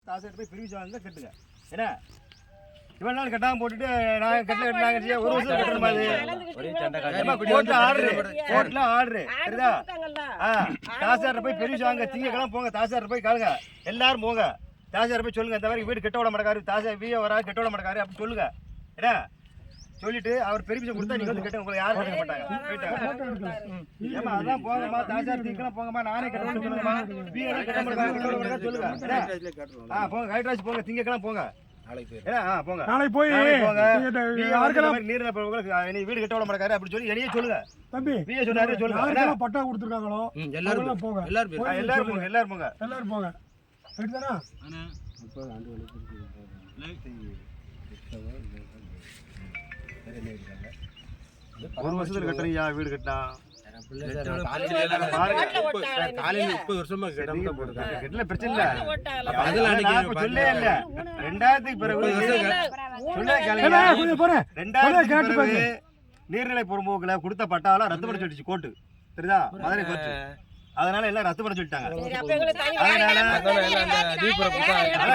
தாசாட்ட போய் பிரிவு வாங்க கட்டுங்க. என்ன இவ்வளவு நாள் கட்டாம போட்டுட்டு நான் கட்டல ஒரு வருஷம் கட்டணும் மாதிரி கோர்ட்ல ஆர்டரு சரிதா? தாசாட்ட போய் பிரிவு வாங்க திங்கக்கிழமை போங்க. தாசாட்ட போய் காலுங்க எல்லாரும் போங்க. தாசாட்ட போய் சொல்லுங்க இந்த மாதிரி வீடு கட்ட விட மாட்டாரு, தாசா வீய வரா கட்ட விட மாட்டாரு அப்படின்னு சொல்லுங்க. என்ன சொல்லிட்டு அவர் பெர்மிஷன் கொடுத்தா நீங்க வந்து கட்ட உங்களுக்கு யாரும் கேட்க மாட்டாங்க. ஏமா அதான் போங்கம்மா தாசார் திங்கலாம் போங்கம்மா நானே கட்ட சொல்லுங்கம்மா வீடு கட்ட மாட்டாங்க சொல்லுங்க. போங்க கைட்ராஜ் போங்க திங்கக்கலாம் போங்க. போங்க நாளைக்கு போய் நீ வீடு கட்ட விட மாட்டாரு அப்படி சொல்லி என்னையே சொல்லுங்க. தம்பி வீய சொன்னாரு சொல்லுங்க. பட்டா கொடுத்துருக்காங்களோ எல்லாரும் போங்க. எல்லாரும் போங்க. எல்லாரும் போங்க. எல்லாரும் போங்க. சரிதானா? ஒரு வருஷத்துல கட்டுறீங்க வீடு கட்டினா பிரச்சனை இல்ல. 2000க்கு பிறகு நீர்நிலை பொறும்போக்குல கொடுத்த பட்டாவெல்லாம் ரத்து பண்ண சொல்லிச்சு கோர்ட்டு. சரிதா? மதுரை கோர்ட்டு. அதனால எல்லாம் ரத்து பண்ண சொல்லிட்டாங்க.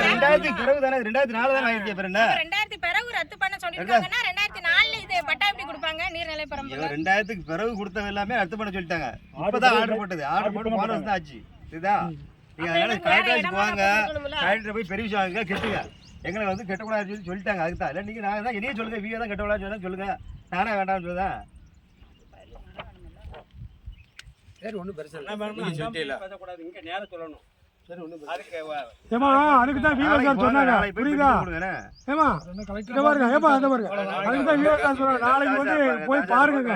2000க்கு பிறகு தானே 2004 தானே ஆயிடுச்சு. பிறகு 2000க்கு பிறகு ரத்து பண்ண சொல்லிட்டாங்கன்னா 2004ல இது பட்டா எப்படி கொடுப்பாங்க? நீர்நிலை பரம்பரை 2000க்கு பிறகு கொடுத்தவங்க எல்லாமே ரத்து பண்ண சொல்லிட்டாங்க. இப்பதான் ஆர்டர் போட்டது. ஆர்டர் போட்டு 3 வருஷம் தான் ஆச்சு. சரிதா? நீங்க அதனால கலெக்டர் போவாங்க, கலெக்டர் போய் பெரிய வாங்க கெட்டுங்க. எங்களை வந்து கெட்டக்கூடாதுன்னு சொல்லிட்டாங்க. அதுதான் இல்லை நீங்க நான் தான் என்னையே சொல்லுங்க வீடு தான் கெட்டக்கூடாதுன்னு சொல்லுங்க. நானே வேண்டாம்னு சொல்லுதான். சரி ஒன்றும் பெருசு இல்லை. ஏமா அதுக்கு தான் வீரர் சொன்னாங்க. புரியுதா? ஏமா இங்க பாருங்க. ஏமா அந்த பாருங்க. அதுக்கு தான் வீரர் சொன்னாங்க. நாளைக்கு வந்து போய் பாருங்க.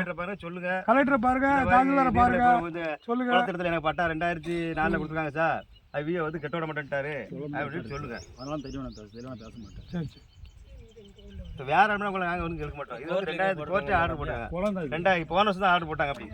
சொல்லுங்க. கலெக்டர் பாருங்க, தாசில்தாரை பாருங்க. சொல்லுங்க. குளத்திரத்துல எனக்கு பட்டா 2004ல கொடுத்துருக்காங்க சார். அது வீய வந்து கெட்ட விட மாட்டேன்ட்டாரு அப்படின்னு சொல்லுங்க. அதெல்லாம் தெரியும் பேச மாட்டேன். சரி சரி வேற உங்களை நாங்கள் வந்து கேட்க மாட்டோம். இது வந்து 2000 கோர்ட்டு ஆர்டர் போட்டாங்க. 2000 போன வருஷம் தான் ஆர்டர் போட்டாங்க. அப்படி